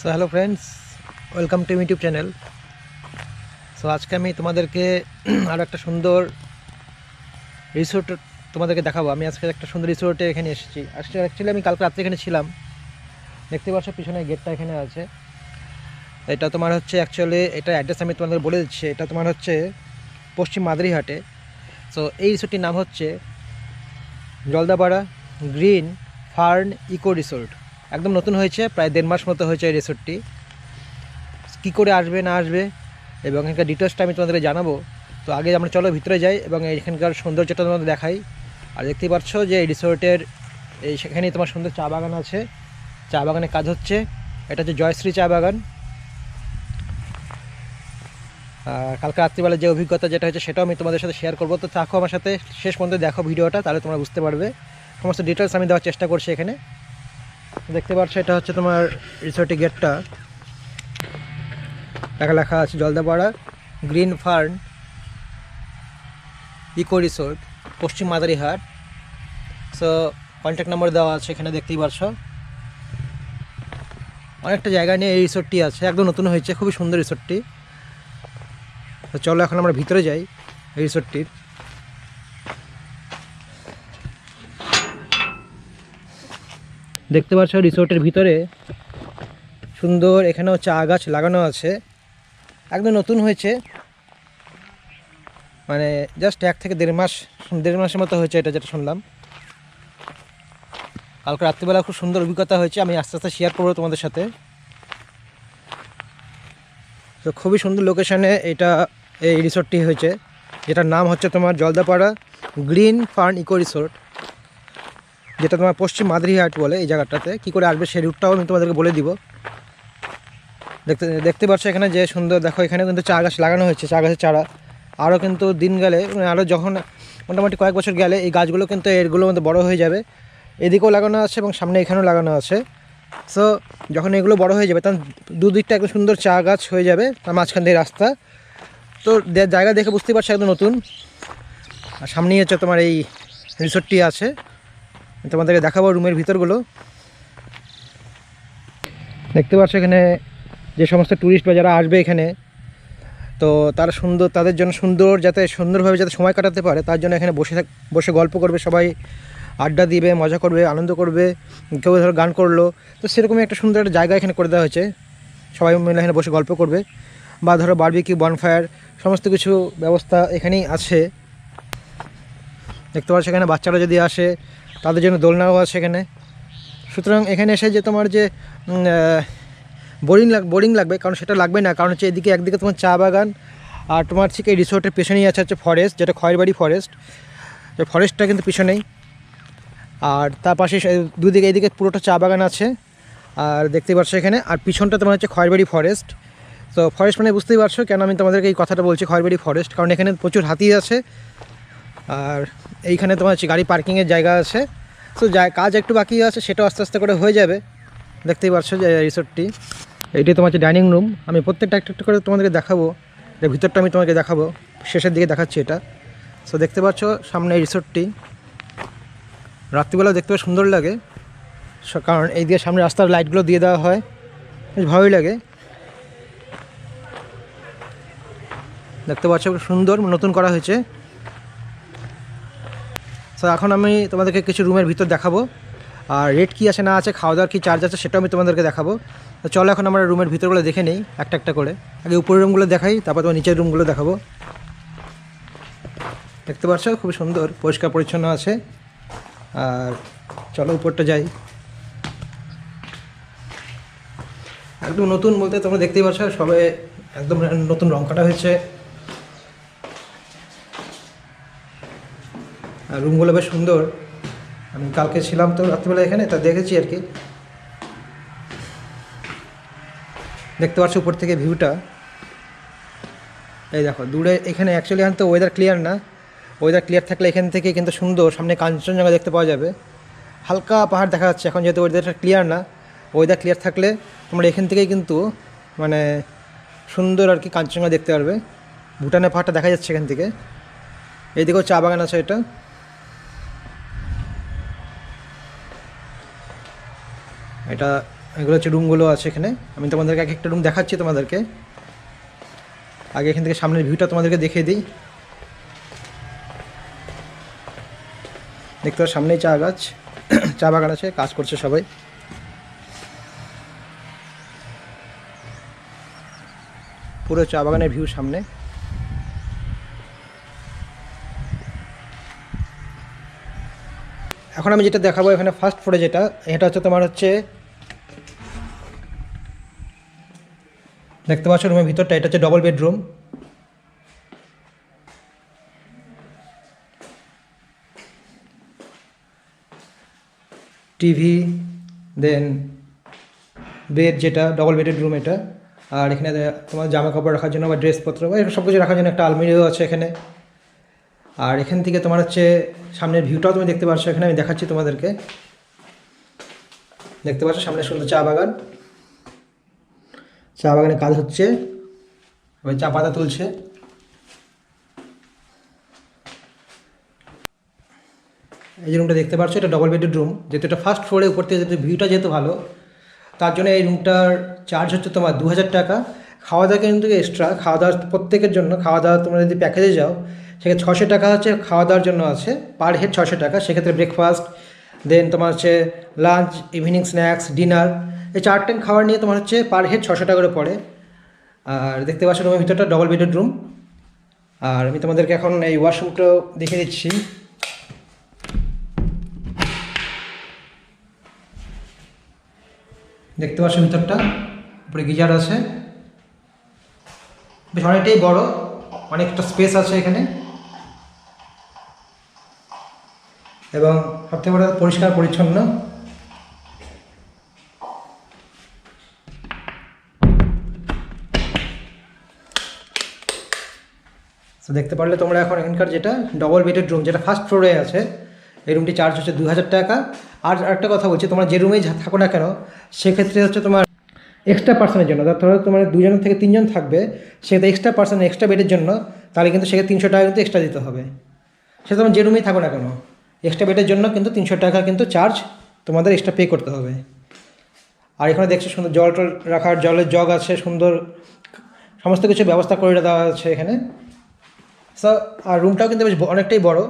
So hello friends, welcome to YouTube channel. So আজকে আমি তোমাদেরকে আরও একটা সুন্দর রিসোর্ট তোমাদেরকে দেখাবো। আমি আজকে একটা সুন্দর রিসোর্টে এখানে এসেছি। আজকে অ্যাকচুয়ালি আমি কালকে রাত্রে এখানে ছিলাম। দেখতে পাচ্ছ পিছনে গেটটা এখানে আছে। এটা তোমার হচ্ছে অ্যাকচুয়ালি এটা অ্যাড্রেস আমি তোমাদের বলে দিচ্ছি। এটা তোমার হচ্ছে পশ্চিম মাদারিহাটে। সো এই রিসোর্টটির নাম হচ্ছে Jaldapara green fern eco resort. একদম নতুন হয়েছে, প্রায় 1.5 মাস মতো হয়েছে এই রিসোর্টটি। কী করে আসবে না আসবে এবং এখানকার ডিটেলসটা আমি তোমাদেরকে জানাবো। তো আগে আমরা চলো ভিতরে যাই এবং এখানকার সৌন্দর্যটা তোমাদের দেখাই। আর দেখতেই পাচ্ছ যে এই রিসোর্টের সেখানেই তোমার সুন্দর চা বাগান আছে, চা বাগানে কাজ হচ্ছে। এটা হচ্ছে জয়শ্রী চা বাগান। কালকে রাত্রিবেলা যে অভিজ্ঞতা যেটা হচ্ছে সেটাও আমি তোমাদের সাথে শেয়ার করবো। তো থাকো আমার সাথে, শেষ পর্যন্ত দেখো ভিডিওটা, তাহলে তোমরা বুঝতে পারবে। সমস্ত ডিটেলস আমি দেওয়ার চেষ্টা করছি এখানে। দেখতে পাচ্ছ এটা হচ্ছে তোমার রিসোর্টের গেটটা, লেখা আছে Jaldapara green fern eco resort, পশ্চিম মাদারিহাট। সো কন্ট্যাক্ট নাম্বার দেওয়া আছে এখানে, দেখতেই পাচ্ছ। অনেকটা জায়গা নিয়ে এই রিসোর্টটি আছে, একদম নতুন হয়েছে, খুবই সুন্দর রিসোর্টটি। তো চলো এখন আমরা ভিতরে যাই এই রিসোর্টটির। দেখতে পাচ্ছ রিসোর্টের ভিতরে সুন্দর এখানেও চা গাছ লাগানো আছে, একদম নতুন হয়েছে। মানে জাস্ট 1 থেকে দেড় মাসের মতো হয়েছে এটা, যেটা শুনলাম। কালকে রাত্রিবেলা খুব সুন্দর অভিজ্ঞতা হয়েছে, আমি আস্তে আস্তে শেয়ার করবো তোমাদের সাথে। তো খুবই সুন্দর লোকেশনে এটা এই রিসোর্টটি হয়েছে, যেটার নাম হচ্ছে তোমার Jaldapara green fern eco resort, যেটা তোমার পশ্চিম মাদারিহাট বলে। এই জায়গাটাতে কী করে আসবে সেই রুটটাও আমি তোমাদেরকে বলে দিব। দেখতে পাচ্ছ এখানে যে সুন্দর, দেখো এখানে কিন্তু চা গাছ লাগানো হয়েছে, চা গাছের চারা। আরও কিন্তু দিন গেলে, আরও যখন মোটামুটি কয়েক বছর গেলে এই গাছগুলো কিন্তু এরগুলোর মধ্যে বড়ো হয়ে যাবে। এদিকেও লাগানো আছে এবং সামনে এখানেও লাগানো আছে। সো যখন এগুলো বড় হয়ে যাবে তখন দুদিকটা একদম সুন্দর চা গাছ হয়ে যাবে, তার মাঝখান দিয়ে রাস্তা। তো জায়গা দেখে বুঝতেই পারছো একদম নতুন। আর সামনেই হচ্ছে তোমার এই রিসোর্টটি আছে, তোমাদেরকে দেখাবো রুমের ভিতরগুলো। দেখতে পাচ্ছ এখানে যে সমস্ত ট্যুরিস্ট বা যারা আসবে এখানে, তো তারা তাদের জন্য যাতে সুন্দরভাবে যাতে সময় কাটাতে পারে, তার জন্য এখানে বসে গল্প করবে সবাই, আড্ডা দিবে, মজা করবে, আনন্দ করবে। কেউ ধরো গান করলো, তো সেরকমই একটা সুন্দর একটা জায়গা এখানে করে দেওয়া হয়েছে। সবাই মিলে এখানে বসে গল্প করবে, বা ধরো বারবিকিউ, বনফায়ার, সমস্ত কিছু ব্যবস্থা এখানেই আছে। দেখতে পাচ্ছ এখানে বাচ্চারা যদি আসে তাদের জন্য দোলনাও আছে এখানে। সুতরাং এখানে এসে যে তোমার যে বোরিং লাগবে, কারণ সেটা লাগবে না। কারণ হচ্ছে একদিকে তোমার চা বাগান, আর তোমার ঠিক এই রিসোর্টের পেছনেই আছে ফরেস্ট, যেটা খয়েরবাড়ি ফরেস্ট। ফরেস্টটা কিন্তু পিছনেই, আর তার পাশে দুদিকে, এইদিকে পুরোটা চা বাগান আছে। আর দেখতেই পাচ্ছ এখানে, আর পিছনটা তোমার হচ্ছে খয়েরবাড়ি ফরেস্ট। তো ফরেস্ট মানে বুঝতেই পারছো কেন আমি তোমাদেরকে এই কথাটা বলছি, খয়েরবাড়ি ফরেস্ট, কারণ এখানে প্রচুর হাতি আছে। আর এইখানে তোমার হচ্ছে গাড়ি পার্কিংয়ের জায়গা আছে। তো কাজ একটু বাকি আছে, সেটাও আস্তে আস্তে করে হয়ে যাবে। দেখতেই পাচ্ছ যে রিসোর্টটি, এইটি তোমার হচ্ছে ডাইনিং রুম। আমি প্রত্যেকটা একটা করে তোমাদেরকে দেখাবো, এর ভিতরটা আমি তোমাকে দেখাবো, শেষের দিকে দেখাচ্ছি এটা। সো দেখতে পাচ্ছ সামনে এই রিসোর্টটি, রাত্রিবেলাও দেখতে সুন্দর লাগে, কারণ এই দিকে সামনে রাস্তার লাইটগুলো দিয়ে দেওয়া হয়, বেশ ভালোই লাগে। দেখতে পাচ্ছ সুন্দর নতুন করা হয়েছে। সো এখন আমি তোমাদেরকে কিছু রুমের ভিতর দেখাবো, আর রেট কী আছে না আছে, খাওয়া দাওয়ার কী চার্জ আছে সেটাও আমি তোমাদেরকে দেখাবো। তো চলো এখন আমরা রুমের ভিতরগুলো দেখে নিই একটা একটা করে। আগে উপরের রুমগুলো দেখাই, তারপর তোমার নিচের রুমগুলো দেখাবো। দেখতে পাচ্ছ খুব সুন্দর পরিষ্কার পরিচ্ছন্ন আছে। আর চলো উপরটা যাই। একদম নতুন বলতে তোমরা দেখতেই পাচ্ছ সবে একদম নতুন রং কাটা হয়েছে। আর রুমগুলো বেশ সুন্দর। আমি কালকে ছিলাম তো রাত্রিবেলা এখানে, তা দেখেছি আর কি। দেখতে পাচ্ছ উপর থেকে ভিউটা, এই দেখো দূরে। এখানে অ্যাকচুয়ালি এখন তো ওয়েদার ক্লিয়ার না, ওয়েদার ক্লিয়ার থাকলে এখান থেকে কিন্তু সুন্দর সামনে কাঞ্চনজঙ্ঘা দেখতে পাওয়া যাবে। হালকা পাহাড় দেখা যাচ্ছে এখন, যেহেতু ওয়েদারটা ক্লিয়ার না। ওয়েদার ক্লিয়ার থাকলে তোমরা এখান থেকেই কিন্তু মানে সুন্দর আর কি কাঞ্চনজঙ্ঘা দেখতে পারবে। ভুটানের পাহাড়টা দেখা যাচ্ছে এখান থেকে। এইদিকেও চা বাগান আছে এটা। এটা এগুলো হচ্ছে রুমগুলো আছে এখানে। আমি তোমাদেরকে এক একটা রুম দেখাচ্ছি তোমাদেরকে। আগে এখান থেকে সামনের ভিউটা তোমাদেরকে দেখিয়ে দিই। দেখতে পাচ্ছ সামনেই চা গাছ, চা বাগান আছে, কাজ করছে সবাই। পুরো চা বাগানের ভিউ সামনে। এখন আমি যেটা দেখাবো এখানে ফার্স্ট ফ্লোরে যেটা, এটা হচ্ছে তোমার হচ্ছে দেখতে পাচ্ছ রুমের ভিতরটা, এটা হচ্ছে ডবল বেডরুম। টিভি, দেন বেড, যেটা ডবল বেডের রুম এটা। আর এখানে তোমার জামা কাপড় রাখার জন্য বা ড্রেসপত্র বা সব কিছু রাখার জন্য একটা আলমারিও আছে এখানে। আর এখান থেকে তোমার হচ্ছে সামনের ভিউটাও তুমি দেখতে পাচ্ছ, এখানে আমি দেখাচ্ছি তোমাদেরকে। দেখতে পাচ্ছ সামনে সুন্দর চা বাগান, চা বাগানে কাজ হচ্ছে, ওই চা পাতা তুলছে। এই যে রুমটা দেখতে পাচ্ছ, এটা ডবল বেডের রুম। যেহেতু এটা ফার্স্ট ফ্লোরে উপর থেকে যেহেতু ভিউটা যেহেতু ভালো, তার জন্য এই রুমটার চার্জ হচ্ছে তোমার 2000 টাকা। খাওয়া দাওয়া কিন্তু এক্সট্রা, খাওয়া দাওয়া প্রত্যেকের জন্য। খাওয়া দাওয়া তোমরা যদি প্যাকেজে যাও সেক্ষেত্রে 600 টাকা হচ্ছে খাওয়া দাওয়ার জন্য আছে, পার হেড 600 টাকা। সেক্ষেত্রে ব্রেকফাস্ট, দেন তোমার হচ্ছে লাঞ্চ, ইভিনিং স্ন্যাক্স, ডিনার, এই 4 টাইম খাবার নিয়ে তোমার হচ্ছে পার হেড 600 টাকা করে পড়ে। আর দেখতে পাচ্ছ রুমের ভিতরটা ডবল বেডের রুম। আর আমি তোমাদেরকে এখন এই ওয়াশরুমটাও দেখিয়ে দিচ্ছি। দেখতে পাচ্ছ ভিতরটা, উপরে গিজার আছে, বেশ অনেকটাই বড়, অনেকটা স্পেস আছে এখানে। এবং সবথেকে বড় পরিষ্কার পরিচ্ছন্ন। তো দেখতে পারলে তোমরা এখন এখানকার যেটা ডবল বেডেড রুম, যেটা ফার্স্ট ফ্লোরে আছে, এই রুমটি চার্জ হচ্ছে 2000 টাকা। আর একটা কথা বলছি, তোমরা যে রুমেই থাকো না কেন সেক্ষেত্রে হচ্ছে তোমার এক্সট্রা পার্সনের জন্য, ধরো তোমার 2 জন থেকে 3 জন থাকবে, সেক্ষেত্রে এক্সট্রা পার্সন এক্সট্রা বেডের জন্য তাহলে কিন্তু সেক্ষেত্রে 300 টাকা কিন্তু এক্সট্রা দিতে হবে। সেটা তোমার যে রুমেই থাকো না কেন, এক্সট্রা বেডের জন্য কিন্তু 300 টাকা কিন্তু চার্জ তোমাদের এক্সট্রা পে করতে হবে। আর এখানে দেখছো সুন্দর জল টল রাখার, জলের জগ আছে, সুন্দর সমস্ত কিছু ব্যবস্থা করে দেওয়া আছে এখানে। সো আর রুমটাও কিন্তু বেশ অনেকটাই বড়।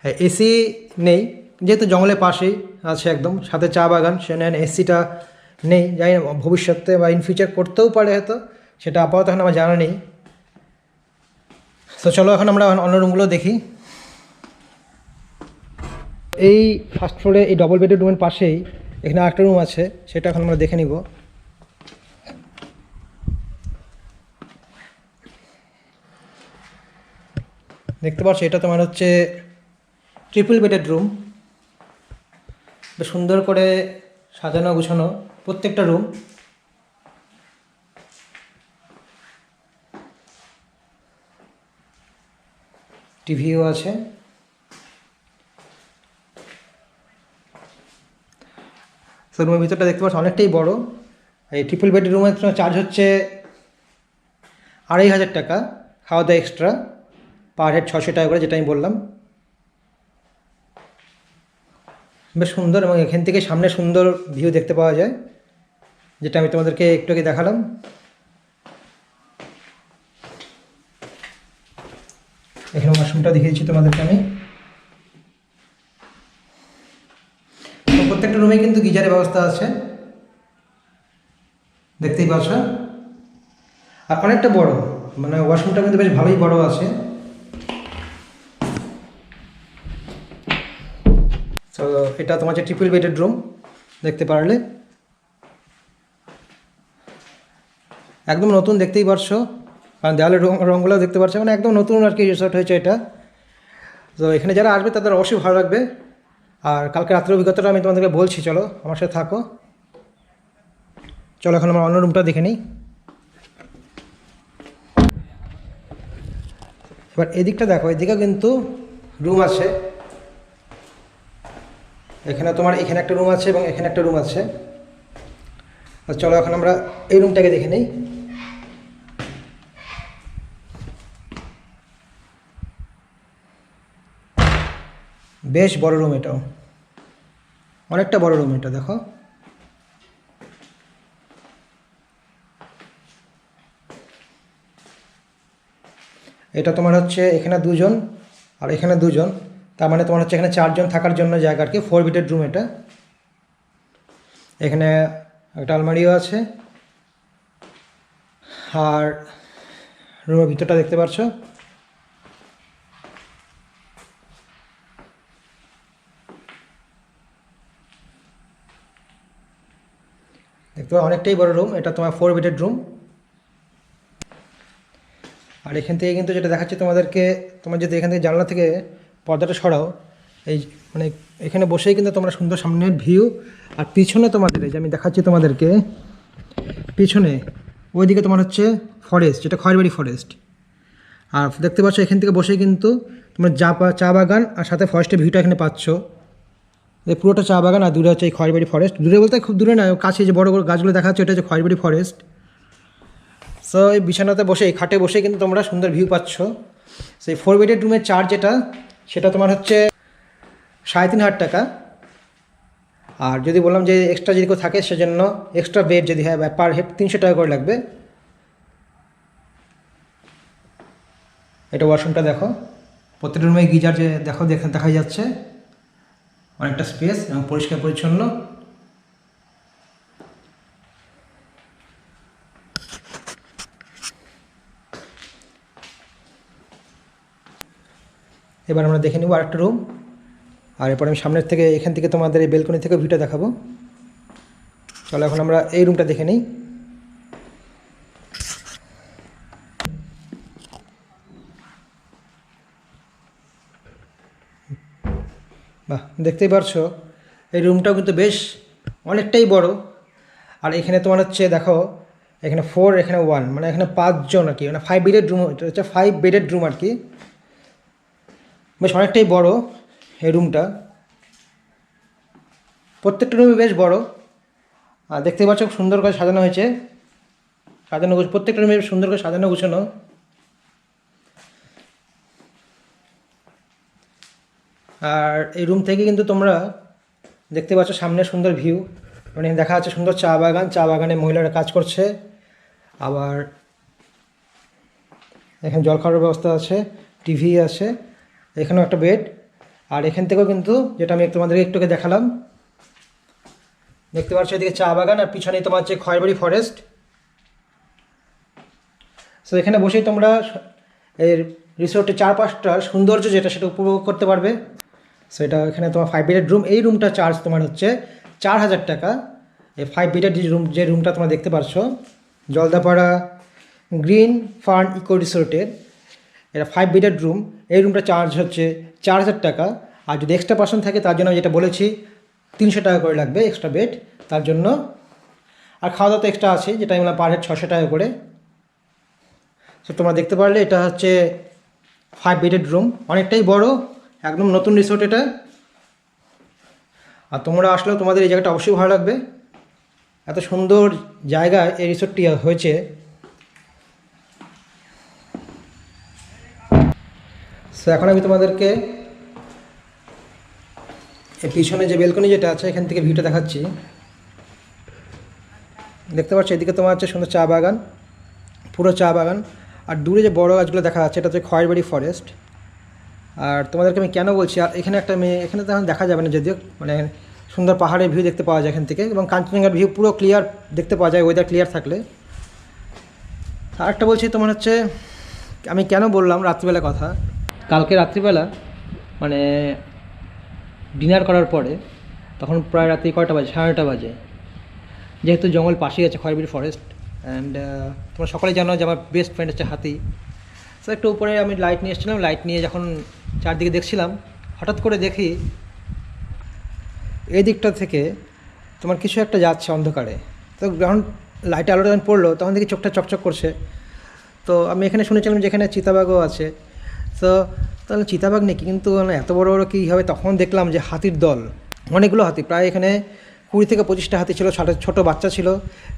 হ্যাঁ, এসি নেই, যেহেতু জঙ্গলের পাশেই আছে একদম, সাথে চা বাগান, সেখানে এসিটা নেই। জানি না ভবিষ্যতে বা ইন ফিউচার করতেও পারে হয়তো, সেটা আপাতত এখন আমার জানা নেই। তো চলো এখন আমরা অন্য রুমগুলো দেখি। এই ফার্স্ট ফ্লোরে এই ডবল বেডের রুমের পাশেই এখানে আরেকটা রুম আছে, সেটা এখন আমরা দেখে নিব। দেখতে পাচ্ছ এটা তোমার হচ্ছে ট্রিপল বেডেড রুম। বেশ সুন্দর করে সাজানো গুছানো প্রত্যেকটা রুম। টিভিও আছে। তো রুমের ভিতরটা দেখতে পাচ্ছ অনেকটাই বড়। এই ট্রিপল বেডের রুমের চার্জ হচ্ছে 2500 টাকা, খাওয়া দাওয়া এক্সট্রা, পার হেড 600 টাকা করে, যেটা আমি বললাম। বেশ সুন্দর, এবং এখান থেকে সামনে সুন্দর ভিউ দেখতে পাওয়া যায়, যেটা আমি তোমাদেরকে একটু আগে দেখালাম। এখানে ওয়াশরুমটা দেখিয়েছি তোমাদেরকে আমি। প্রত্যেকটা রুমে কিন্তু গিজারের ব্যবস্থা আছে, দেখতেই পাচ্ছ। আর অনেকটা বড়, মানে ওয়াশরুমটা কিন্তু বেশ ভালোই বড় আছে। তো এটা তোমার যে ট্রিপল বেডেড রুম, দেখতে পারলে একদম নতুন, দেখতেই পারছো। কারণ দেওয়ালের রঙগুলো দেখতে পাচ্ছ, মানে একদম নতুন আর কি রিসর্ট হয়েছে এটা। তো এখানে যারা আসবে তাদের অবশ্যই ভালো লাগবে। আর কালকে রাত্রের অভিজ্ঞতাটা আমি তোমাদেরকে বলছি, চলো আমার সাথে থাকো। চলো এখন আমরা অন্য রুমটা দেখে নিই। এবার এদিকটা দেখো, এদিকেও কিন্তু রুম আছে। এখানে তোমার এখানে একটা রুম আছে এবং এখানে একটা রুম আছে। আর চলো এখন আমরা এই রুমটাকে দেখে নিই। বেশ বড় রুম এটাও। অনেকটা বড় রুম এটা, দেখো। এটা তোমার হচ্ছে এখানে দুজন আর এখানে দুজন, তার মানে তোমার হচ্ছে এখানে 4 জন থাকার জন্য জায়গা আর কি। 4 বেডের রুম এটা। এখানে একটা আলমারিও আছে, আর রুমের ভিতরটা দেখতে পাচ্ছ। দেখতে পাচ্ছ অনেকটাই বড় রুম এটা, তোমার 4 বেডের রুম। আর এখান থেকে কিন্তু যেটা দেখাচ্ছি তোমাদেরকে, তোমার যদি এখান থেকে জানলা থেকে পর্দাটা সরাও, এই মানে এখানে বসেই কিন্তু তোমরা সুন্দর সামনের ভিউ। আর পিছনে তোমাদের এই যে আমি দেখাচ্ছি তোমাদেরকে, পিছনে ওইদিকে তোমার হচ্ছে ফরেস্ট, যেটা খয়েরবাড়ি ফরেস্ট। আর দেখতে পাচ্ছ এখান থেকে বসেই কিন্তু তোমরা চা বাগান আর সাথে ফরেস্টের ভিউটা এখানে পাচ্ছ। এই পুরোটা চা বাগান, আর দূরে হচ্ছে এই খয়েরবাড়ি ফরেস্ট। দূরে বলতে খুব দূরে না, কাছে যে বড় বড় গাছগুলো দেখা যাচ্ছে, এটা হচ্ছে খয়েরবাড়ি ফরেস্ট। সো এই বিছানাতে বসে, এই খাটে বসে কিন্তু তোমরা সুন্দর ভিউ পাচ্ছ। সেই 4 বেডের রুমের চার্জ যেটা, সেটা তোমার হচ্ছে 3,500 টাকা। আর যদি বললাম যে এক্সট্রা যদি কেউ থাকে, সেজন্য এক্সট্রা বেড যদি হয় পার হেড 300 টাকা করে লাগবে। এটা ওয়াশরুমটা দেখো, প্রত্যেকটা রুমে গিজার যে দেখো দেখা যাচ্ছে, অনেকটা স্পেস এবং পরিষ্কার পরিচ্ছন্ন। এবার আমরা দেখে নেব আরেকটা রুম। আর এরপর আমি সামনের থেকে, এখান থেকে তোমাদের এই বেলকনি থেকে ভিউটা দেখাবো। চলো এখন আমরা এই রুমটা দেখে নিই। বাহ, দেখতেই পারছো এই রুমটাও কিন্তু বেশ অনেকটাই বড়। আর এখানে তোমার হচ্ছে দেখো, এখানে 4, এখানে 1, মানে এখানে 5 জন আর কি, মানে 5 বেডের রুম। এটা হচ্ছে 5 বেডের রুম আর কি, বেশ অনেকটাই বড় এই রুমটা। প্রত্যেকটা রুমই বেশ বড়। আর দেখতেই পাচ্ছ সুন্দর করে সাজানো হয়েছে, প্রত্যেকটা রুমে সুন্দর করে সাজানো গুছানো। আর এই রুম থেকে কিন্তু তোমরা দেখতে পাচ্ছ সামনে সুন্দর ভিউ, মানে দেখা যাচ্ছে সুন্দর চা বাগান, চা বাগানে মহিলারা কাজ করছে। আবার এখানে জল খাওয়ার ব্যবস্থা আছে, টিভি আছে, এখানেও একটা বেড। আর এখান থেকেও কিন্তু, যেটা আমি তোমাদেরকে একটুকে দেখালাম, দেখতে পাচ্ছ এদিকে চা বাগান আর পিছনেই তোমার হচ্ছে খয়েরবাড়ি ফরেস্ট। সো এখানে বসেই তোমরা এর রিসোর্টের চারপাশটার সৌন্দর্য যেটা, সেটা উপভোগ করতে পারবে। সো এটা এখানে তোমার 5 বেডের রুম। এই রুমটা চার্জ তোমার হচ্ছে 4,000 টাকা। এই 5 বেডের যে রুমটা তোমরা দেখতে পাচ্ছ, জলদাপাড়া গ্রিন ফার্ন ইকো রিসোর্টের, এটা 5 বেডের রুম। এই রুমটা চার্জ হচ্ছে 4,000 টাকা। আর যদি এক্সট্রা পার্সন থাকে, তার জন্য যেটা বলেছি 300 টাকা করে লাগবে এক্সট্রা বেড তার জন্য। আর খাওয়া দাওয়া তো এক্সট্রা আছে, যেটা আমি বললাম পার হেড 600 টাকা করে। সো তোমরা দেখতে পারলে এটা হচ্ছে 5 বেডের রুম, অনেকটাই বড়, একদম নতুন রিসোর্ট এটা। আর তোমরা আসলেও তোমাদের এই জায়গাটা অবশ্যই ভালো লাগবে, এত সুন্দর জায়গায় এই রিসোর্টটি হয়েছে। সো এখন আমি তোমাদেরকে এই পিছনে যে বেলকনি যেটা আছে, এখান থেকে ভিউটা দেখাচ্ছি। দেখতে পাচ্ছ এদিকে তোমার হচ্ছে সুন্দর চা বাগান, পুরো চা বাগান। আর দূরে যে বড় গাছগুলো দেখা যাচ্ছে, এটা হচ্ছে খয়েরবাড়ি ফরেস্ট। আর তোমাদেরকে আমি কেন বলছি, আর এখানে একটা মেয়ে, এখানে তো এখন দেখা যাবে না যদিও, মানে সুন্দর পাহাড়ের ভিউ দেখতে পাওয়া যায় এখান থেকে, এবং কাঞ্চনজঙ্ঘার ভিউ পুরো ক্লিয়ার দেখতে পাওয়া যায় ওয়েদার ক্লিয়ার থাকলে। আর একটা বলছি তোমার হচ্ছে, আমি কেন বললাম রাত্রিবেলা কথা, কালকে রাত্রিবেলা মানে ডিনার করার পরে, তখন প্রায় রাত্রি কয়টা বাজে, 9:30 বাজে। যেহেতু জঙ্গল পাশেই আছে খয়েরবাড়ি ফরেস্ট, অ্যান্ড তোমরা সকলেই জানো যে আমার বেস্ট ফ্রেন্ড হচ্ছে হাতি। সো একটু উপরে আমি লাইট নিয়ে এসেছিলাম, লাইট নিয়ে যখন চারদিকে দেখছিলাম, হঠাৎ করে দেখি এই দিকটা থেকে তোমার কিছু একটা যাচ্ছে অন্ধকারে। তো যখন লাইটে আলোটা যখন পড়লো, তখন দেখি চোখটা চকচক করছে। তো আমি এখানে শুনেছিলাম যে এখানে চিতাবাঘও আছে। তো তাহলে চিতাবাঘ নাকি, কিন্তু মানে এত বড় বড় কী হবে। তখন দেখলাম যে হাতির দল, অনেকগুলো হাতি, প্রায় এখানে 20 থেকে 25টা হাতি ছিল, ছোটো বাচ্চা ছিল।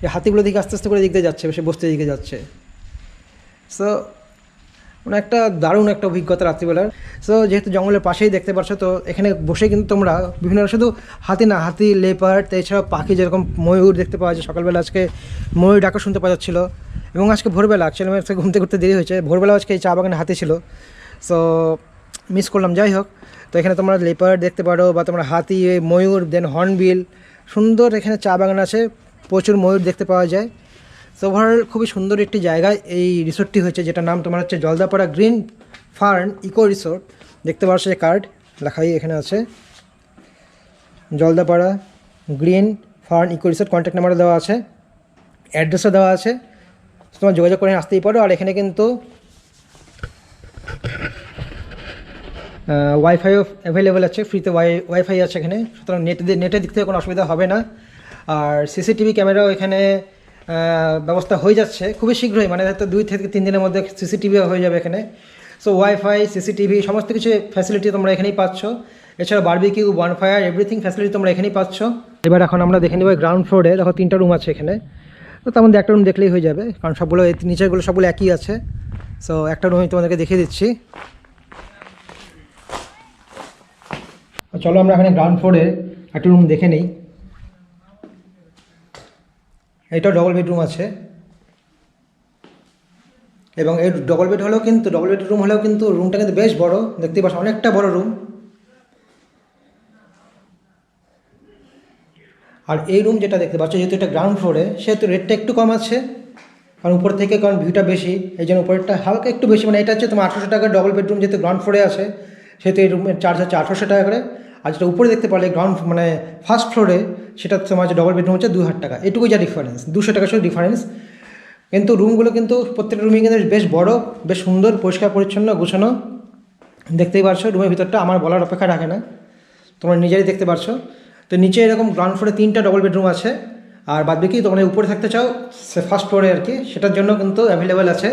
এই হাতিগুলো দিকে আস্তে আস্তে করে দিক দিয়ে যাচ্ছে, সে বসতে দিকে যাচ্ছে। সো মানে একটা দারুণ একটা অভিজ্ঞতা রাত্রিবেলার। সো যেহেতু জঙ্গলের পাশেই দেখতে পাচ্ছ, তো এখানে বসে কিন্তু তোমরা বিভিন্ন শুধু হাতি না, হাতি, লেপার্ড, এছাড়াও পাখি যেরকম ময়ূর দেখতে পাওয়া যায়। সকালবেলা আজকে ময়ূর ডাকা শুনতে পাওয়া যাচ্ছিলো। এবং আজকে ভোরবেলা অ্যাকচুয়ালি আমার আজকে ঘুমতে করতে দেরি হয়েছে, ভোরবেলা আজকে এই চা বাগানে হাতি ছিল, সো মিস করলাম। যাই হোক, তো এখানে তোমরা লেপার্ড দেখতে পারো, বা তোমরা হাতি, ময়ূর, দেন হর্নবিল, সুন্দর এখানে চা বাগান আছে, প্রচুর ময়ূর দেখতে পাওয়া যায়। সো ওভারঅল খুবই সুন্দর একটি জায়গায় এই রিসোর্টটি হয়েছে, যেটার নাম তোমার হচ্ছে Jaldapara green fern eco resort. দেখতে পাচ্ছ যে কার্ড লেখাই এখানে আছে, Jaldapara green fern eco resort. Contact number দেওয়া আছে, অ্যাড্রেসও দেওয়া আছে, তোমার যোগাযোগ করে আসতেই পারো। আর এখানে কিন্তু ওয়াইফাইও অ্যাভেলেবেল আছে, ফ্রিতে ওয়াইফাই আছে এখানে, সুতরাং নেটের দিক থেকে কোনো অসুবিধা হবে না। আর সিসিটিভি ক্যামেরাও এখানে ব্যবস্থা হয়ে যাচ্ছে খুবই শীঘ্রই, মানে হয়তো 2 থেকে 3 দিনের মধ্যে সিসিটিভিও হয়ে যাবে এখানে। সো ওয়াইফাই, সিসিটিভি সমস্ত কিছু ফ্যাসিলিটি তোমরা এখানেই পাচ্ছ। এছাড়া বারবিকিউ, বনফায়ার, এভরিথিং ফ্যাসিলিটি তোমরা এখানেই পাচ্ছ। এবার এখন আমরা দেখে নেব গ্রাউন্ড ফ্লোরে, দেখো 3টা রুম আছে এখানে। তো তার মধ্যে একটা রুম দেখলেই হয়ে যাবে, কারণ সবগুলো নিচেরগুলো সবগুলো একই আছে। সো একটা রুম আমি তোমাদেরকে দেখিয়ে দিচ্ছি। চলো আমরা এখানে গ্রাউন্ড ফ্লোরে একটা রুম দেখে নিই। এটাও ডবল বেডরুম আছে, এবং এই ডবল বেড রুম হলেও কিন্তু রুমটা কিন্তু বেশ বড়, দেখতেই পাচ্ছ অনেকটা বড় রুম। আর এই রুম যেটা দেখতে পাচ্ছ, যেহেতু এটা গ্রাউন্ড ফ্লোরে, সেহেতু রেটটা একটু কম আছে, কারণ উপর থেকে কারণ ভিউটা বেশি, এই জন্য উপরেরটা হালকা একটু বেশি। মানে এটা হচ্ছে তোমার 1800 টাকা ডবল বেডরুম, যেহেতু গ্রাউন্ড ফ্লোরে আছে, সেহেতু এই রুমের চার্জ হচ্ছে 1800 টাকা করে। আর যেটা উপরে দেখতে পারলে গ্রাউন্ড মানে ফার্স্ট ফ্লোরে, সেটা তোমার যে ডবল বেডরুম হচ্ছে 2000 টাকা, এটুকুই যা ডিফারেন্স, 200 টাকা শুধু ডিফারেন্স। কিন্তু রুমগুলো কিন্তু প্রত্যেকটা রুমই কিন্তু বেশ বড়, বেশ সুন্দর, পরিষ্কার পরিচ্ছন্ন, গোছানো। দেখতেই পারছো রুমের ভিতরটা আমার বলার অপেক্ষা রাখে না, তোমরা নিজেরাই দেখতে পারছো। তো নিচে এরকম গ্রাউন্ড ফ্লোরে 3টা ডবল বেডরুম আছে, আর বাদ বাকি তোমরা উপরে থাকতে চাও সে ফার্স্ট ফ্লোরে আর কি, সেটার জন্য কিন্তু অ্যাভেলেবেল আছে।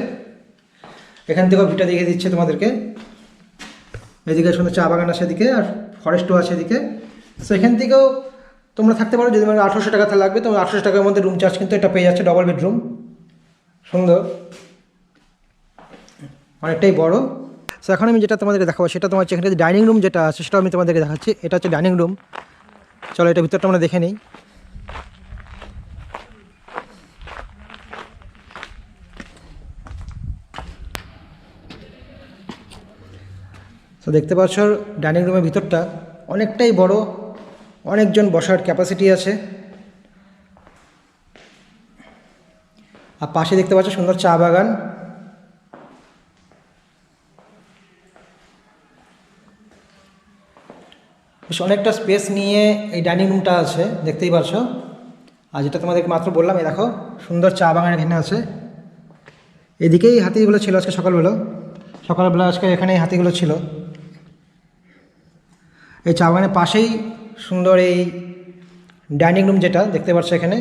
এখান থেকেও ভিটা দেখিয়ে দিচ্ছে তোমাদেরকে, এদিকে সুন্দর চা বাগান আছে এদিকে, আর ফরেস্টও আছে এদিকে। সো এখান থেকেও তোমরা থাকতে পারো, যদি মানে 1800 টাকা লাগবে, তোমার 1800 টাকার মধ্যে রুম চার্জ কিন্তু এটা পেয়ে যাচ্ছে, ডবল বেডরুম, সুন্দর, অনেকটাই বড়। সো এখন আমি যেটা তোমাদেরকে দেখাবো, সেটা তোমার হচ্ছে এখানে ডাইনিং রুম যেটা আছে, সেটাও আমি তোমাদেরকে দেখাচ্ছি। এটা হচ্ছে ডাইনিং রুম, চলো এটা ভিতরটা আমরা দেখে নিই। তো দেখতে পাচ্ছ ডাইনিং রুমের ভিতরটা অনেকটাই বড়, অনেকজন বসার ক্যাপাসিটি আছে। আর পাশে দেখতে পাচ্ছ সুন্দর চা বাগান। বেশ অনেকটা স্পেস নিয়ে এই ডাইনিং রুমটা আছে, দেখতেই পাচ্ছ। আর যেটা তোমাদেরকে মাত্র বললাম, এই দেখো সুন্দর চা বাগান এখানে আছে। এদিকেই হাতিগুলো ছিল আজকে সকালবেলা আজকে এখানেই হাতিগুলো ছিল। এই চা বাগানের পাশেই সুন্দর এই ডাইনিং রুম যেটা দেখতে পাচ্ছ এখানে,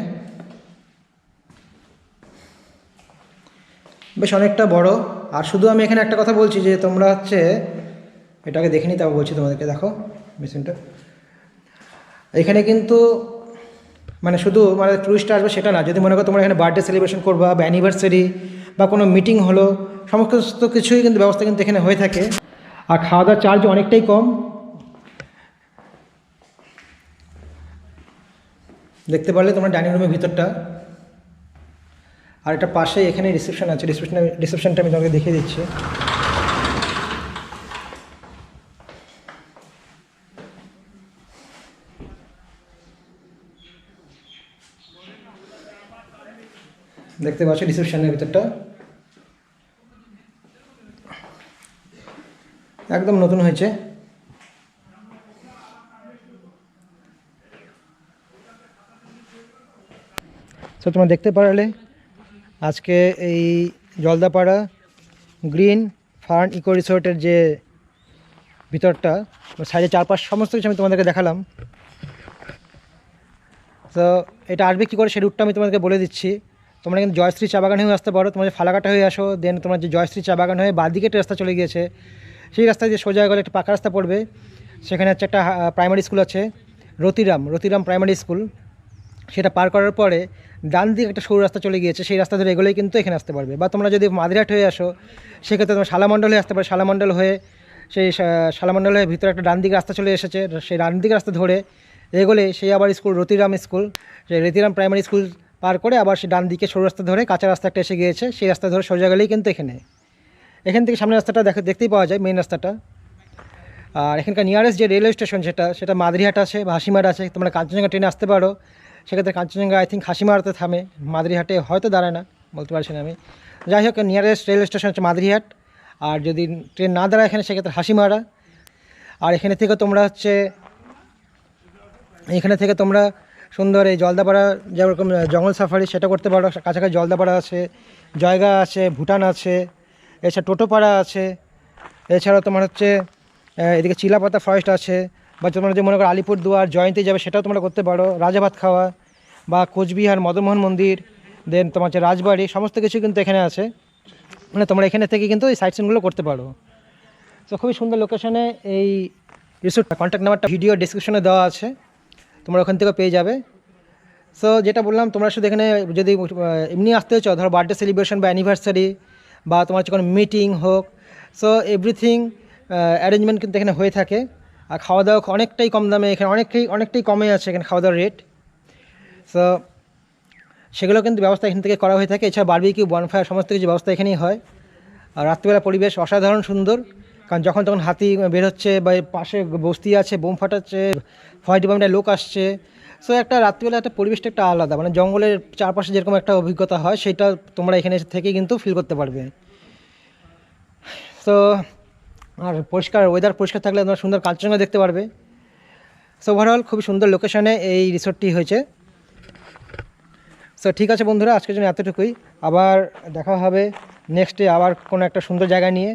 বেশ অনেকটা বড়। আর শুধু আমি এখানে একটা কথা বলছি যে তোমরা হচ্ছে এটাকে দেখে নিতে বলছি তোমাদেরকে, দেখো মেশিনটা এখানে কিন্তু মানে শুধু মানে টুরিস্ট আসবে সেটা না, যদি মনে করো তোমরা এখানে বার্থডে সেলিব্রেশন করবা, বা অ্যানিভার্সারি, বা কোনো মিটিং হলো, সমস্ত কিছুই কিন্তু ব্যবস্থা কিন্তু এখানে হয়ে থাকে। আর খাওয়া দাওয়ার চার্জ অনেকটাই কম, দেখতে পারলে তোমরা ডাইনিং রুমের ভিতরটা। আর এটা পাশে এখানে রিসেপশন আছে, রিসেপশনটা আমি তোমাকে দেখিয়ে দিচ্ছি। দেখতে পাচ্ছ রিসেপশনের ভিতরটা একদম নতুন হয়েছে। তো তোমরা দেখতে পারলে আজকে এই জলদাপাড়া গ্রিন ফার্ন ইকো রিসোর্টের যে ভিতরটা, সাইডে চারপাশ সমস্ত কিছু আমি তোমাদেরকে দেখালাম। তো এটা আসবে কী করে, সেই রুটটা আমি তোমাদেরকে বলে দিচ্ছি। তোমরা কিন্তু জয়শ্রী চা বাগান হয়ে আসতে পারো, তোমরা যে ফালাকাটা হয়ে আসো, দেন তোমার যে জয়শ্রী চা বাগান হয়ে বাঁ দিকে একটা রাস্তা চলে গিয়েছে, সেই রাস্তায় যে সোজা গেলে একটা পাকা রাস্তা পড়বে, সেখানে হচ্ছে একটা প্রাইমারি স্কুল আছে, রতিরাম প্রাইমারি স্কুল। সেটা পার করার পরে ডান দিকে একটা সরু রাস্তা চলে গিয়েছে, সেই রাস্তা ধরে এগোলেই কিন্তু এখানে আসতে পারবে। বা তোমরা যদি মাদিরহাট হয়ে আসো সেক্ষেত্রে তোমরা শালামণ্ডল হয়ে আসতে পারো। শালামণ্ডল হয়ে সেই শালামণ্ডল হয়ে ভিতরে একটা ডান দিকে রাস্তা চলে এসেছে, সেই ডান দিকে রাস্তা ধরে এগোলে সেই আবার স্কুল রতিরাম স্কুল, সেই রতিরাম প্রাইমারি স্কুল পার করে আবার সেই ডান দিকে সরু রাস্তা ধরে কাঁচা রাস্তা একটা এসে গিয়েছে, সেই রাস্তা ধরে সোজা গেলেই কিন্তু এখান থেকে সামনের রাস্তাটা দেখতেই পাওয়া যায়, মেন রাস্তাটা। আর এখানকার নিয়ারেস্ট যে রেলওয়ে স্টেশন সেটা মাদারিহাট আছে বা হাসিমার আছে। তোমরা কাঞ্চনজঙ্ঘা ট্রেনে আসতে পারো, সেক্ষেত্রে কাঞ্চনজঙ্ঘা আই থিঙ্ক হাসিমারাতে থামে, মাদারিহাটে হয়তো দাঁড়ায় না, বলতে পারছি না আমি। যাই হোক, নিয়ারেস্ট রেলওয়ে স্টেশন হচ্ছে মাদারিহাট। আর যদি ট্রেন না দাঁড়ায় এখানে, সেক্ষেত্রে হাসিমারা। আর এখানে থেকে তোমরা সুন্দর এই জলদাপাড়া, যেরকম জঙ্গল সাফারি সেটা করতে পারো। কাছাকাছি জলদাপাড়া আছে, জয়গা আছে, ভুটান আছে, এছাড়া টোটোপাড়া আছে, এছাড়াও তোমার হচ্ছে এদিকে চিলাপাতা ফরেস্ট আছে। বা তোমরা যে মনে করো আলিপুরদুয়ার জয়ন্তী যাবে, সেটাও তোমরা করতে পারো। রাজাভাত খাওয়া বা কোচবিহার মদনমোহন মন্দির, দেন তোমার হচ্ছে রাজবাড়ি, সমস্ত কিছু কিন্তু এখানে আছে। মানে তোমরা এখানে থেকে কিন্তু এই সাইট সিনগুলো করতে পারো। তো খুবই সুন্দর লোকেশনে এই রিসোর্টটা। কন্ট্যাক্ট নাম্বারটা ভিডিও ডিসক্রিপশনে দেওয়া আছে, তোমরা ওখান থেকে পেয়ে যাবে। সো যেটা বললাম, তোমরা শুধু এখানে যদি এমনি আসতে চাও, ধরো বার্থডে সেলিব্রেশন বা অ্যানিভার্সারি বা তোমার হচ্ছে কোনো মিটিং হোক, সো এভরিথিং অ্যারেঞ্জমেন্ট কিন্তু এখানে হয়ে থাকে। আর খাওয়া দাওয়া অনেকটাই কম দামে, এখানে অনেকটাই কমে আছে এখানে খাওয়া দাওয়ার রেট। সো সেগুলো কিন্তু ব্যবস্থা এখান থেকে করা হয়ে থাকে। এছাড়া বারবিকিউ, বনফায়ার, সমস্ত কিছু ব্যবস্থা এখানেই হয়। আর রাত্রিবেলা পরিবেশ অসাধারণ সুন্দর, কারণ যখন তখন হাতি বের হচ্ছে বা পাশে বস্তি আছে, বোম ফাটাচ্ছে, ফায়ার ডিপার্টমেন্টের লোক আসছে। সো একটা রাত্রিবেলা একটা পরিবেশটা একটা আলাদা, মানে জঙ্গলের চারপাশে যেরকম একটা অভিজ্ঞতা হয়, সেটা তোমরা এখানে থেকে কিন্তু ফিল করতে পারবে। সো আর ওয়েদার পরিষ্কার থাকলে তোমরা সুন্দর কাঞ্চনজঙ্ঘা দেখতে পারবে। সো ওভারঅল খুবই সুন্দর লোকেশনে এই রিসোর্টটি হয়েছে। সো ঠিক আছে বন্ধুরা, আজকের জন্য এতটুকুই। আবার দেখা হবে নেক্সটে আবার কোনো একটা সুন্দর জায়গা নিয়ে।